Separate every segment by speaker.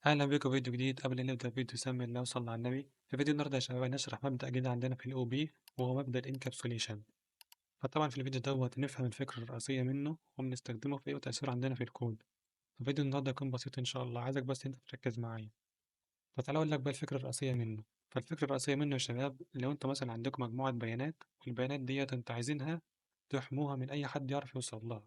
Speaker 1: أهلا بكم في فيديو جديد. قبل ما نبدأ الفيديو سمي الله وصلى على النبي. في فيديو النهاردة يا شباب هنشرح مبدأ جديد عندنا في الأو بي، وهو مبدأ الانكابسوليشن. فطبعا في الفيديو دوت نفهم الفكرة الرئيسية منه وبنستخدمه في إيه وتأثيره عندنا في الكود. ففيديو النهاردة يكون بسيط إن شاء الله، عايزك بس أنت تركز معايا. فتعالى أقول لك بقى الفكرة الرئيسية منه. فالفكرة الرئيسية منه يا شباب، لو أنت مثلا عندك مجموعة بيانات والبيانات ديت أنت عايزينها تحموها من أي حد يعرف يوصل لها.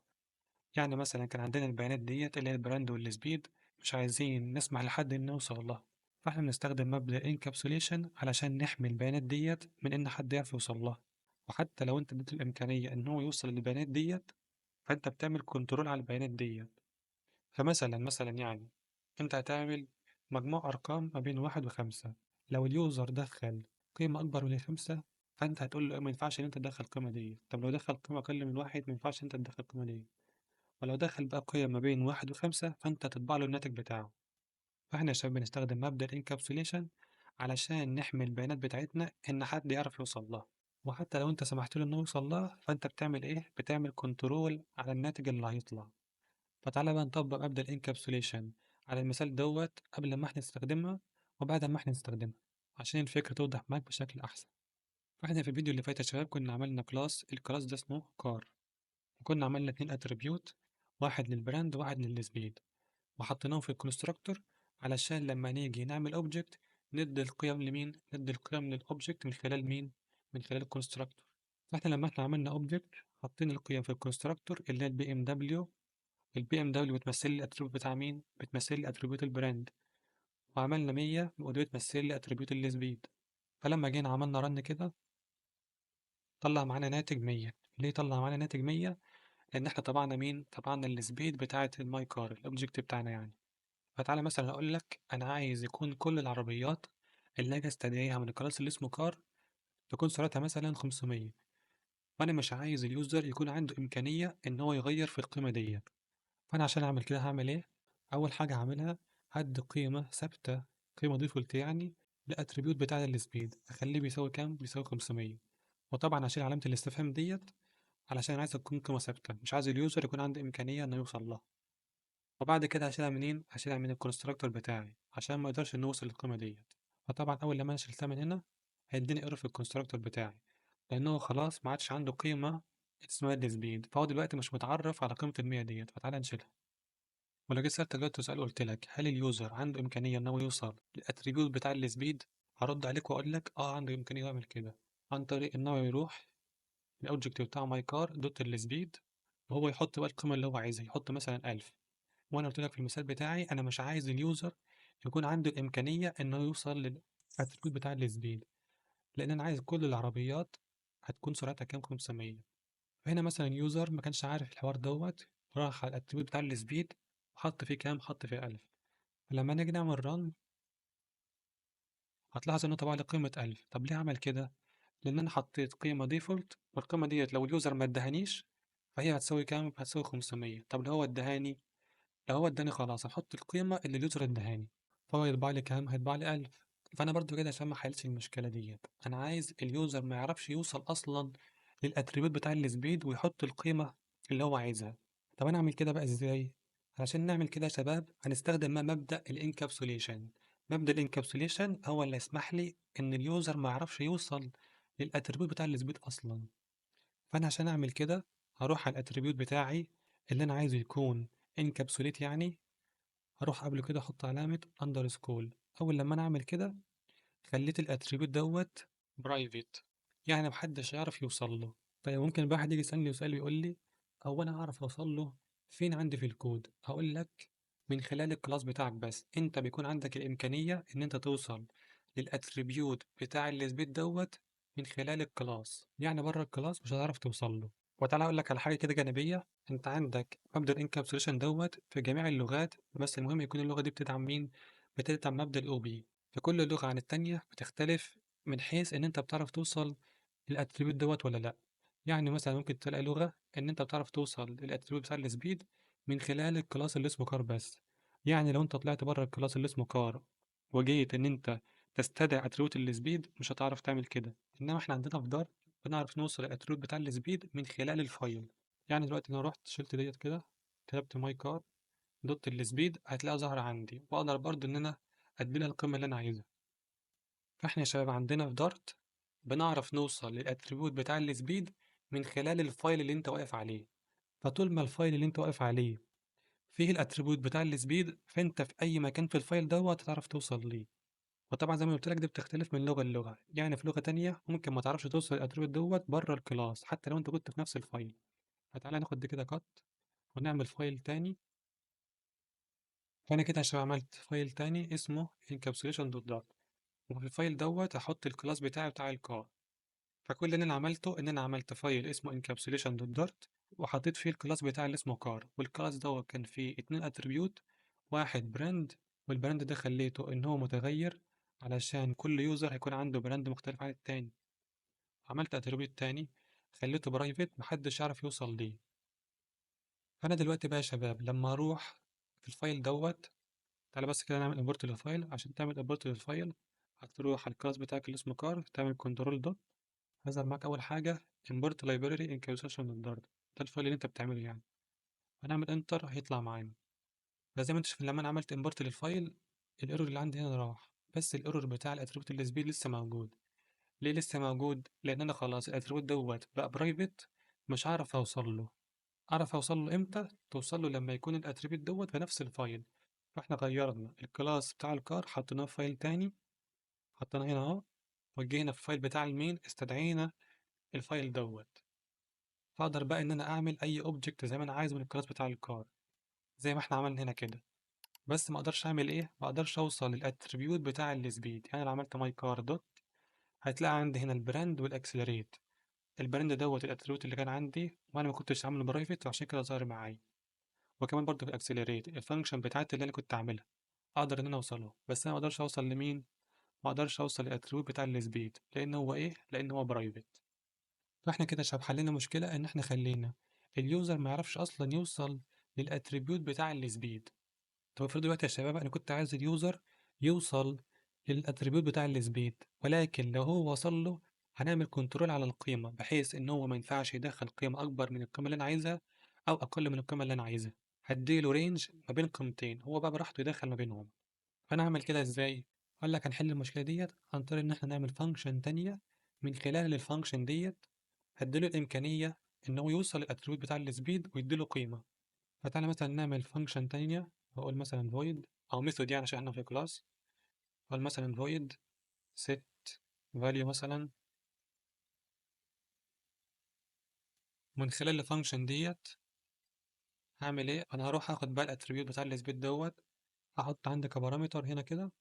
Speaker 1: يعني مثلا كان عندنا البيانات ديت اللي هي البراند والسبيد، مش عايزين نسمح لحد إنه يوصل لها. فاحنا بنستخدم مبدأ انكابسوليشن علشان نحمي البيانات ديت من إن حد يعرف يوصل لها. وحتى لو أنت اديته الإمكانية إن هو يوصل للبيانات ديت، فأنت بتعمل كنترول على البيانات ديت. فمثلا يعني أنت هتعمل مجموع أرقام ما بين 1 و5. لو اليوزر دخل قيمة أكبر من 5، فأنت هتقول له ما ينفعش إن أنت تدخل القيمة دي. طب لو دخل قيمة أقل من 1، ما ينفعش إن أنت تدخل القيمة دي. ولو دخل بقى قيم ما بين 1 و5، فأنت هتطبع له الناتج بتاعه. فإحنا يا شباب بنستخدم مبدأ الانكابسوليشن علشان نحمي البيانات بتاعتنا إن حد يعرف يوصل لها. وحتى لو أنت سمحت له إنه يوصل لها، فأنت بتعمل إيه؟ بتعمل كنترول على الناتج اللي هيطلع. فتعالى بقى نطبق مبدأ الانكابسوليشن على المثال دوت قبل ما احنا نستخدمها وبعد ما احنا نستخدمها، عشان الفكرة توضح معاك بشكل أحسن. فاحنا في الفيديو اللي فات يا شباب كنا عملنا الكلاس ده اسمه كار، وكنا عملنا 2 اتريبيوت، واحد للبراند وواحد للسبيد، وحطيناهم في الكونستراكتور علشان لما نيجي نعمل اوبجكت ندي القيم لمين؟ ندي القيم للاوبجكت من خلال مين؟ من خلال الكونستراكتور. فاحنا لما احنا عملنا اوبجكت حاطين القيم في الكونستراكتور اللي هي البي ام دبليو. البي ام دبليو بتمثل لي الاتريبيوت بتاع مين؟ بتمثل لي اتريبيوت البراند. وعملنا 100 ودي بتمثل لي اتريبيوت السبيد. فلما جينا عملنا رن كده طلع معانا ناتج 100. ليه طلع معانا ناتج 100؟ لان احنا طبعنا مين؟ طبعنا السبيد بتاعه الماي كار الاوبجكت بتاعنا يعني. فتعالى مثلا اقول لك انا عايز يكون كل العربيات اللي اجي استدعيها من الكلاس اللي اسمه كار تكون سرعتها مثلا 500. وانا مش عايز اليوزر يكون عنده امكانيه ان هو يغير في القيمه ديت. فانا عشان اعمل كده هعمل ايه؟ اول حاجه هعملها، هدي قيمه ثابته، قيمه ديفولت يعني، للاتريبيوت بتاع السبيد، اخليه بيساوي كام؟ بيساوي 500. وطبعا هشيل علامه الاستفهام ديت علشان عايز تكون قيمه ثابته، مش عايز اليوزر يكون عنده امكانيه انه يوصل لها. وبعد كده هشيلها منين؟ هشيلها من الكونستراكتور بتاعي عشان ما يقدرش انه يوصل للقيمة ديت. فطبعا أول لما أنا شلتها من هنا هيديني ايرور في الكونستراكتور بتاعي، لأنه خلاص ما عادش عنده قيمة اسمها السبيد، فهو دلوقتي مش متعرف على قيمة المية ديت. فتعالى نشيلها. ولو جيت سألتك دلوقتي سؤال قلت لك هل اليوزر عنده إمكانية إن هو يوصل للأتريبيوت بتاع السبيد؟ هرد عليك وأقول لك آه عنده إمكانية يعمل كده، عن طريق إن هو يروح الأوبجكت بتاع ماي كار دوت السبيد، وهو يحط بقى القيمة اللي هو عايزها، يحط مثلا 1000. وانا قلت لك في المثال بتاعي انا مش عايز اليوزر يكون عنده الامكانيه انه يوصل للاتريبيوت بتاع السبيد، لان انا عايز كل العربيات هتكون سرعتها كام؟ 500. فهنا مثلا يوزر ما كانش عارف الحوار دوت، راح على الاتريبيوت بتاع السبيد وحط فيه كام؟ حط فيه 1000. فلما نيجي نعمل رن هتلاحظ انه طبع لي قيمه 1000. طب ليه عمل كده؟ لان انا حطيت قيمه ديفولت، والقيمه ديت لو اليوزر ما ادهانيش فهي هتساوي كام؟ هتساوي 500. طب لو هو ادهاني، لو هو اداني خلاص هحط القيمة اللي اليوزر ادهاني، فهو يطبع لي كام؟ هيطبع لي 1000. فأنا برضو كده عشان ما حلتش المشكلة ديت، أنا عايز اليوزر ما يعرفش يوصل أصلا للأتريبيوت بتاع السبيد ويحط القيمة اللي هو عايزها. طب أنا أعمل كده بقى إزاي؟ علشان نعمل كده يا شباب هنستخدم بقى مبدأ الانكابسوليشن. مبدأ الانكابسوليشن هو اللي يسمح لي إن اليوزر ما يعرفش يوصل للأتريبيوت بتاع السبيد أصلا. فأنا عشان أعمل كده هروح على الأتريبيوت بتاعي اللي أنا عايزه يكون انكابسوليت يعني، هروح قبل كده احط علامة اندرسكول. اول لما انا اعمل كده خليت الاتريبيوت دوت برايفت، يعني محدش يعرف يوصل له. طيب ممكن الواحد يجي يسألني سؤال يقول لي هو انا اعرف اوصل له فين عندي في الكود؟ هقول لك من خلال الكلاس بتاعك، بس انت بيكون عندك الامكانية ان انت توصل للاتريبيوت بتاع السبيت دوت من خلال الكلاس، يعني بره الكلاس مش هتعرف توصل له. وتعالى اقول لك على حاجة كده جانبية، انت عندك مبدأ الانكابسوليشن دوت في جميع اللغات، بس المهم يكون اللغة دي بتدعم مين؟ بتدعم مبدأ الاو بي. فكل لغة عن التانية بتختلف من حيث ان انت بتعرف توصل للاتريبيوت دوت ولا لا. يعني مثلا ممكن تلاقي لغة ان انت بتعرف توصل للاتريبيوت بتاع السبيد من خلال الكلاس اللي اسمه كار بس. يعني لو انت طلعت بره الكلاس اللي اسمه كار وجيت ان انت تستدعي اتريبيوت السبيد مش هتعرف تعمل كده. انما احنا عندنا في دارت بنعرف نوصل للاتريبيوت بتاع السبيد من خلال الفايل. يعني دلوقتي انا رحت شلت ديت كده، كتبت ماي كار دوت السبيد هتلاقيها ظاهرة عندي، وأقدر برضه إن أنا أديلها القيمة اللي أنا عايزها. فإحنا يا شباب عندنا في دارت بنعرف نوصل للأتريبيوت بتاع السبيد من خلال الفايل اللي أنت واقف عليه. فطول ما الفايل اللي أنت واقف عليه فيه الأتريبيوت بتاع السبيد، فأنت في أي مكان في الفايل دوت هتعرف توصل ليه. وطبعا زي ما قلت لك دي بتختلف من لغة للغة، يعني في لغة تانية ممكن ما تعرفش توصل للأتريبيوت دوت بره الكلاس حتى لو أنت كنت في نفس الفايل. فتعالى ناخد دي كده كات ونعمل فايل تاني. فأنا كده عشان عملت فايل تاني اسمه encapsulation.dart، وفي الفايل دوت هحط الكلاس بتاعي بتاع الكار. فكل اللي أنا عملته إن أنا عملت فايل اسمه encapsulation.dart وحطيت فيه الكلاس بتاعي اللي اسمه كار، والكلاس دوت كان فيه اتنين اتريبيوت، واحد براند، والبراند ده خليته إن هو متغير علشان كل يوزر هيكون عنده براند مختلف عن التاني. عملت اتريبيوت تاني خليته برايفت محدش يعرف يوصل ليه. فأنا دلوقتي بقى يا شباب لما أروح في الفايل دوت، تعالى بس كده نعمل امبورت للفايل. عشان تعمل امبورت للفايل هتروح على الكلاس بتاعك اللي اسمه كار، تعمل كنترول دوت، هيظهر معاك أول حاجة import library encapsulation للدارت، ده الفايل اللي أنت بتعمله يعني. هنعمل انتر هيطلع معانا. فزي ما انت شايف لما أنا عملت امبورت للفايل الايرور اللي عندي هنا راح، بس الايرور بتاع الاتريبيوت السبيد لسه موجود. ليه لسه موجود؟ لأن أنا خلاص الاتريبيوت دوت بقى برايفت، مش هعرف أوصل له. أعرف أوصل له إمتى؟ توصل له لما يكون الاتريبيوت دوت في نفس الفايل. فاحنا غيرنا الكلاس بتاع الكار حطيناه في فايل تاني، حطيناه هنا اهو، وجينا في الفايل بتاع المين استدعينا الفايل دوت. فاقدر بقى ان انا اعمل اي اوبجكت زي ما انا عايز من الكلاس بتاع الكار زي ما احنا عملنا هنا كده. بس ما اقدرش اعمل ايه، ما اقدرش اوصل للاتريبيوت بتاع السبيد. يعني لو عملت ماي كار دوت هتلاقي عندي هنا البراند والاكسلريت. البراند دوت الاتريبيوت اللي كان عندي وانا ما كنتش عامله برايفت وعشان كده ظاهر معايا. وكمان برضه في الاكسلريت الفانكشن بتاعتي اللي انا كنت عاملها اقدر ان انا اوصله، بس انا ما اقدرش اوصل لمين؟ ما اقدرش اوصل للاتريبيوت بتاع السبيد لان هو ايه؟ لان هو برايفت. فاحنا كده شباب حلينا مشكله ان احنا خلينا اليوزر ما يعرفش اصلا يوصل للاتريبيوت بتاع السبيد. طب افرضوا دلوقتي يا شباب انا كنت عايز اليوزر يوصل للاتريبيوت بتاع السبيد، ولكن لو هو وصل له هنعمل كنترول على القيمه بحيث ان هو ما ينفعش يدخل قيمه اكبر من القيمه اللي انا عايزها او اقل من القيمه اللي انا عايزها. هديله رينج ما بين قيمتين هو بقى براحته يدخل ما بينهم. فانا هعمل كده ازاي؟ اقول لك هنحل المشكله ديت عن طريق ان احنا نعمل فانكشن تانية. من خلال الفانكشن ديت هديله الامكانيه ان هو يوصل للاتريبيوت بتاع السبيد ويديله قيمه. فتعالى مثلا نعمل فانكشن تانية، واقول مثلا void او ميثود يعني عشان احنا في كلاس. اقول مثلا void set value مثلا. من خلال الفانكشن ديت هعمل ايه؟ انا هروح اخد بقى الاتريبيوت بتاع السبيد دوت، هحط عندي كبارامتر هنا كده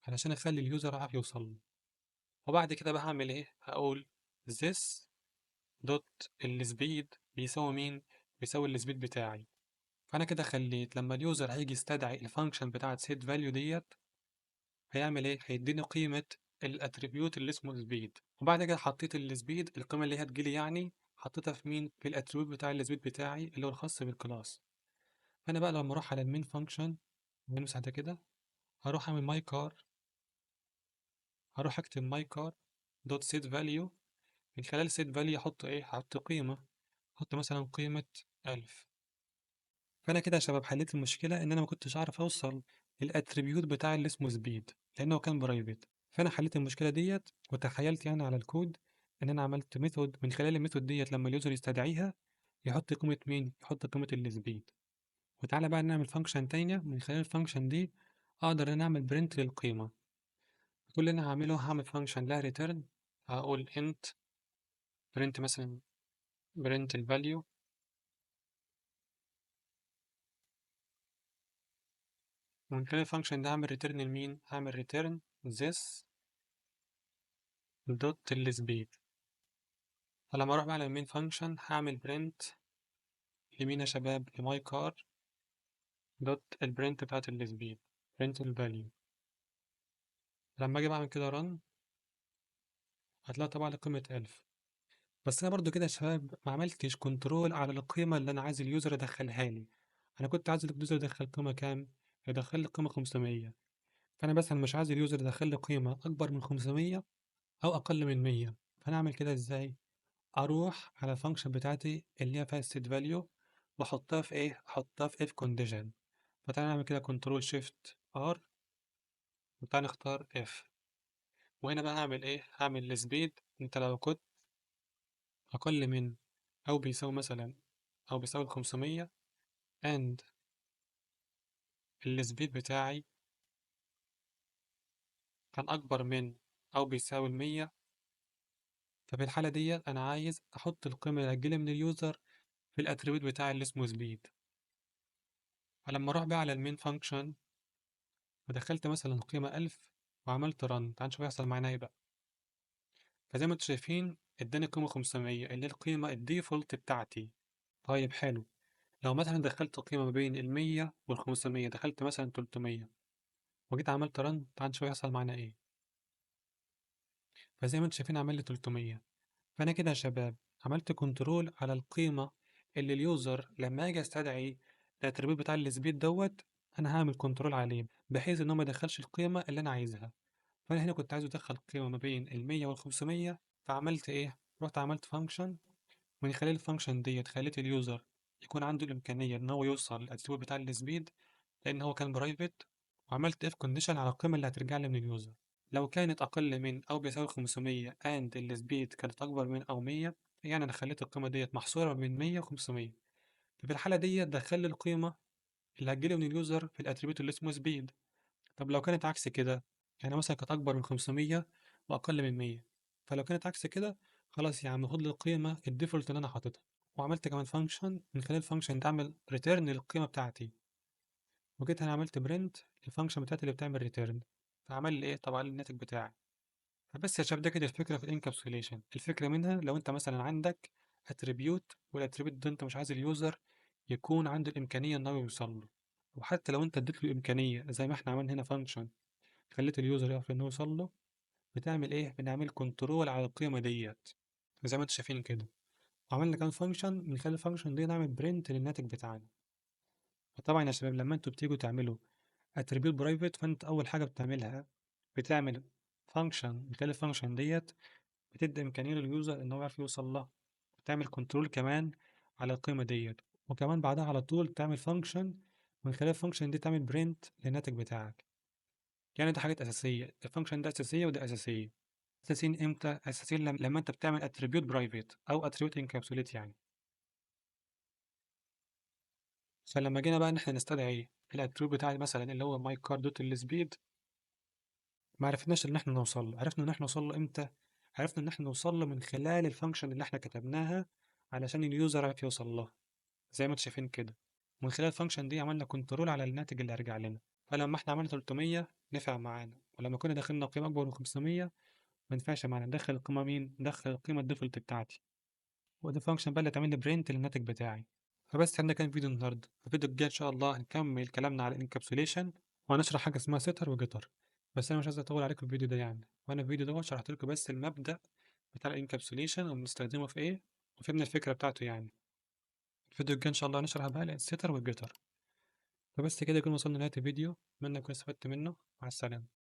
Speaker 1: علشان اخلي اليوزر يعرف يوصل له. وبعد كده بقى هعمل ايه؟ هقول this دوت السبيد بيساوي مين؟ بيساوي السبيد بتاعي. فانا كده خليت لما اليوزر هيجي يستدعي الفانكشن بتاعت set value ديت هيعمل ايه؟ هيديني قيمة الاتريبيوت اللي اسمه سبيد. وبعد كده حطيت السبيد القيمة اللي هي هتجيلي يعني حطيتها في مين؟ في الاتريبيوت بتاع السبيد بتاعي اللي هو الخاص بالكلاس. فانا بقى لما اروح على المين فانكشن نمسح ده كده، هروح اعمل ماي كار، هروح اكتب ماي كار دوت set value. من خلال set value احط ايه؟ هحط قيمة، احط مثلا قيمة 1000. فانا كده يا شباب حليت المشكله ان انا ما كنتش اعرف اوصل للاتريبيوت بتاع اللي اسمه سبيد لانه كان برايفت. فانا حليت المشكله ديت وتخيلت يعني على الكود ان انا عملت ميثود. من خلال الميثود ديت لما اليوزر يستدعيها يحط قيمه مين؟ يحط قيمه السبيد. وتعالى بقى نعمل فانكشن تانية. من خلال الفانكشن دي اقدر ان أنا اعمل برنت للقيمه. كل اللي انا هعمله هعمل فانكشن لها ريتيرن، هقول انت برنت مثلا برنت الفاليو. ومن خلال الفانكشن ده هعمل ريتيرن لمين؟ هعمل ريتيرن this دوت السبيد. فلما اروح بقى على المين فانكشن هعمل برنت لمين يا شباب؟ لماي كار دوت البرنت بتاعت السبيد، برنت الفاليو. لما اجي بعمل كده رن هتلاقي طبعا قيمة 1000. بس انا برضو كده يا شباب ما عملتش كنترول على القيمة اللي انا عايز اليوزر يدخلها لي. انا كنت عايز اليوزر يدخل قيمة كام؟ يدخل لي قيمة 500. فانا مثلا مش عايز اليوزر يدخل لي قيمة اكبر من 500 او اقل من 100. فانا اعمل كده ازاي؟ اروح على الفانكشن بتاعتي اللي هي فيها السيت فاليو واحطها في ايه؟ احطها في اف كونديشن. فتعالى نعمل كده كنترول شيفت ار، وتعالى نختار اف. وهنا بقى هعمل ايه؟ هعمل السبيد. انت لو كنت اقل من او بيساوي مثلا او بيساوي 500 and السبيد بتاعي كان اكبر من او بيساوي 100، ففي الحالة ديت انا عايز احط القيمة اللي هتجيلي من اليوزر في الاتريبيوت بتاعي اللي اسمه سبيد. فلما اروح بقى على المين فانكشن ودخلت مثلا قيمة 1000 وعملت رن، تعال نشوف يحصل معانا ايه بقى. فزي ما انتم شايفين اداني قيمة 500 اللي هي القيمة الديفولت بتاعتي. طيب حلو، لو مثلا دخلت قيمة ما بين ال100 وال500، دخلت مثلا 300 وجيت عملت رن، تعال نشوف يحصل معانا ايه. فزي ما انتم شايفين عمل لي 300. فانا كده يا شباب عملت كنترول على القيمة اللي اليوزر لما اجي استدعي الاتريبيوت بتاع السبيد دوت، انا هعمل كنترول عليه بحيث ان هو ما يدخلش القيمة اللي انا عايزها. فأنا هنا كنت عايزه يدخل قيمة ما بين ال100 وال500، فعملت إيه؟ رحت عملت فانكشن، من خلال الفانكشن ديت خليت اليوزر يكون عنده الإمكانية إن هو يوصل للأتريبيوت بتاع السبيد لأن هو كان برايفت، وعملت إف كونديشن على القيمة اللي هترجع لي من اليوزر. لو كانت أقل من أو بيساوي 500 and السبيد كانت أكبر من أو 100، يعني أنا خليت القيمة ديت محصورة ما بين 100 و500. ففي الحالة ديت دخل لي القيمة اللي هتجيلي من اليوزر في الأتريبيوت اللي اسمه سبيد. طب لو كانت عكس كده، يعني مثلا كانت أكبر من 500 وأقل من 100، فلو كانت عكس كده خلاص يا عم خد لي القيمة الديفولت اللي أنا حاططها. وعملت كمان فانكشن، من خلال الفانكشن تعمل ريتيرن للقيمة بتاعتي، وجيت هنا عملت برنت الفانكشن بتاعتي اللي بتعمل ريتيرن، فعمل لي إيه؟ طبعا لي الناتج بتاعي. فبس يا شباب ده كده الفكرة في الانكابسوليشن. الفكرة منها لو أنت مثلا عندك اتريبيوت والاتريبيوت ده أنت مش عايز اليوزر يكون عنده الإمكانية إن هو يوصل له، وحتى لو أنت اديت له إمكانية زي ما إحنا عملنا هنا فانكشن خليت اليوزر يعرف إنه يوصل له، بتعمل إيه؟ بنعمل كنترول على القيمة ديت زي ما انتوا شايفين كده. وعملنا كمان فانكشن، من خلال الفانكشن دي نعمل برنت للناتج بتاعنا. فطبعا يا شباب لما انتوا بتيجوا تعملوا اتريبيوت برايفت، فانت أول حاجة بتعملها بتعمل فانكشن، من خلال الفانكشن ديت بتدي إمكانية لليوزر إن هو يعرف يوصل لها، وتعمل كنترول كمان على القيمة ديت. وكمان بعدها على طول تعمل فانكشن، من خلال الفانكشن دي تعمل برنت للناتج بتاعك. يعني ده حاجات أساسية، الفانكشن ده أساسية وده أساسية. أساسيين إمتى؟ أساسيين لما أنت بتعمل اتريبيوت برايفت أو اتريبيوت انكابسوليت يعني. فلما جينا بقى إن إحنا نستدعي الاتريبيوت بتاعي مثلا اللي هو ماي كار دوت السبيد، ما عرفناش إن إحنا نوصل له. عرفنا إن إحنا نوصل له إمتى؟ عرفنا إن إحنا نوصل له من خلال الفانكشن اللي إحنا كتبناها علشان اليوزر يعرف يوصل لها زي ما انتوا شايفين كده. ومن خلال الفانكشن دي عملنا كنترول على الناتج اللي هيرجع لنا. فلما احنا عملنا 300 نفع معانا، ولما كنا دخلنا قيمة أكبر من 500 ما ينفعش معانا. ندخل القيمة مين؟ ندخل القيمة الديفولت بتاعتي، ودي فانكشن بقى اللي تعمل لي برنت للناتج بتاعي. فبس عندنا كان فيديو النهارده. في الفيديو الجاي إن شاء الله هنكمل كلامنا على الانكابسوليشن، وهنشرح حاجة اسمها سيتر وجيتر. بس أنا مش عايز أطول عليكم الفيديو ده يعني، وأنا الفيديو ده شرحت لكم بس المبدأ بتاع الانكابسوليشن وبنستخدمه في إيه وفهمنا الفكرة بتاعته يعني. الفيديو الجاي إن شاء الله هنشرح بقى السيتر والجيتر. فبس كده يكون وصلنا لنهاية الفيديو، أتمنى تكونوا استفدت منه. مع السلامة.